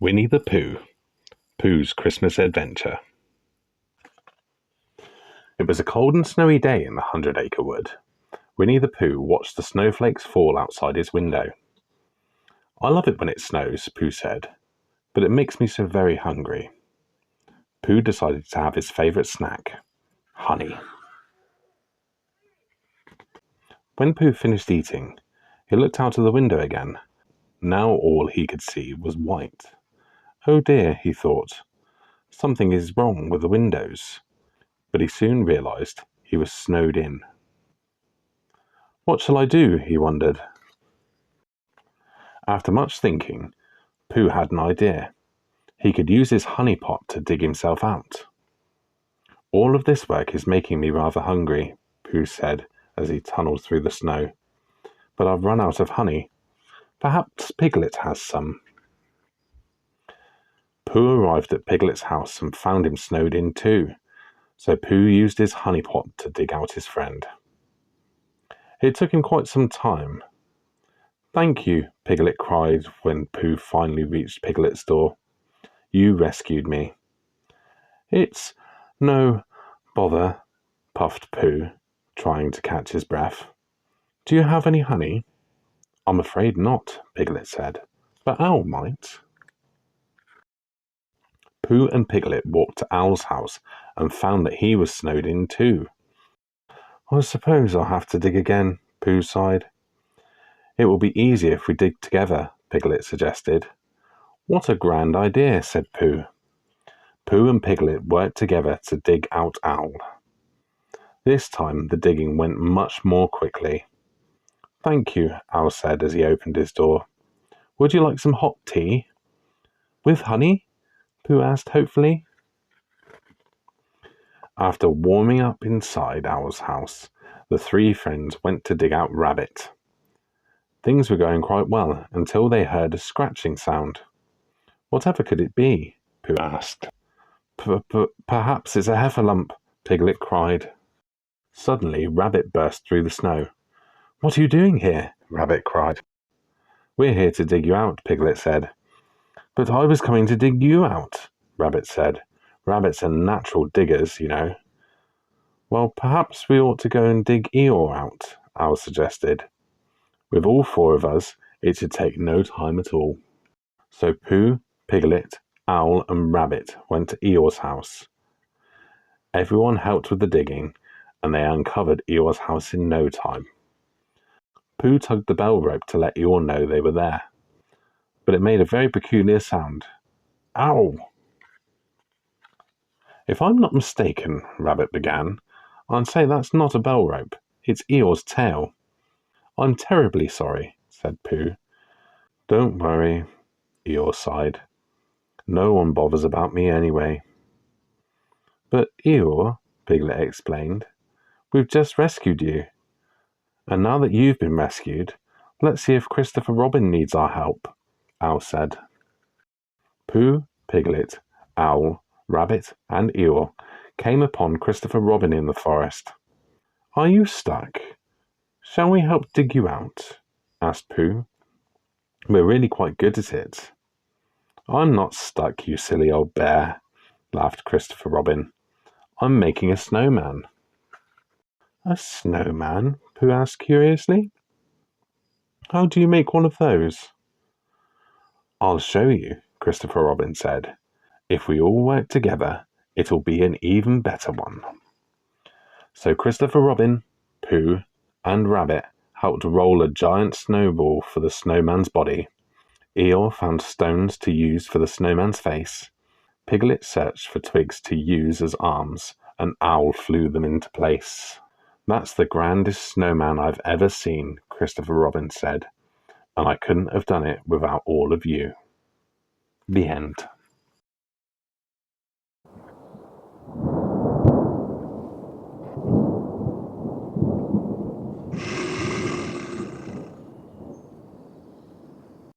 Winnie the Pooh, Pooh's Christmas Adventure. It was a cold and snowy day in the 100 Acre Wood. Winnie the Pooh watched the snowflakes fall outside his window. "I love it when it snows," Pooh said, "but it makes me so very hungry." Pooh decided to have his favourite snack, honey. When Pooh finished eating, he looked out of the window again. Now all he could see was white. "Oh dear," he thought, "something is wrong with the windows." But he soon realised he was snowed in. "What shall I do?" he wondered. After much thinking, Pooh had an idea. He could use his honey pot to dig himself out. "All of this work is making me rather hungry," Pooh said as he tunneled through the snow. "But I've run out of honey. Perhaps Piglet has some." Pooh arrived at Piglet's house and found him snowed in too, so Pooh used his honey pot to dig out his friend. It took him quite some time. "Thank you," Piglet cried when Pooh finally reached Piglet's door. "You rescued me." "It's no bother," puffed Pooh, trying to catch his breath. "Do you have any honey?" "I'm afraid not," Piglet said, "but Owl might." Pooh and Piglet walked to Owl's house and found that he was snowed in too. "I suppose I'll have to dig again," Pooh sighed. "It will be easier if we dig together," Piglet suggested. "What a grand idea," said Pooh. Pooh and Piglet worked together to dig out Owl. This time the digging went much more quickly. "Thank you," Owl said as he opened his door. "Would you like some hot tea?" "With honey?" Pooh asked hopefully. After warming up inside Owl's house, the three friends went to dig out Rabbit. Things were going quite well until they heard a scratching sound. "Whatever could it be?" Pooh asked. Perhaps it's a heffalump," Piglet cried. Suddenly Rabbit burst through the snow. "What are you doing here?" Rabbit cried. "We're here to dig you out," Piglet said. "But I was coming to dig you out," Rabbit said. "Rabbits are natural diggers, you know." "Well, perhaps we ought to go and dig Eeyore out," Owl suggested. "With all four of us, it should take no time at all." So Pooh, Piglet, Owl and Rabbit went to Eeyore's house. Everyone helped with the digging, and they uncovered Eeyore's house in no time. Pooh tugged the bell rope to let Eeyore know they were there, but it made a very peculiar sound. "Ow!" "If I'm not mistaken," Rabbit began, "I'd say that's not a bell rope. It's Eeyore's tail." "I'm terribly sorry," said Pooh. "Don't worry," Eeyore sighed. "No one bothers about me anyway." "But Eeyore," Piglet explained, "we've just rescued you. And now that you've been rescued, let's see if Christopher Robin needs our help," Owl said. Pooh, Piglet, Owl, Rabbit and Eeyore came upon Christopher Robin in the forest. "Are you stuck? Shall we help dig you out?" asked Pooh. "We're really quite good at it." "I'm not stuck, you silly old bear," laughed Christopher Robin. "I'm making a snowman." "A snowman?" Pooh asked curiously. "How do you make one of those?" "I'll show you," Christopher Robin said. "If we all work together, it'll be an even better one." So Christopher Robin, Pooh, and Rabbit helped roll a giant snowball for the snowman's body. Eeyore found stones to use for the snowman's face. Piglet searched for twigs to use as arms, and Owl flew them into place. "That's the grandest snowman I've ever seen," Christopher Robin said, "and I couldn't have done it without all of you." The end.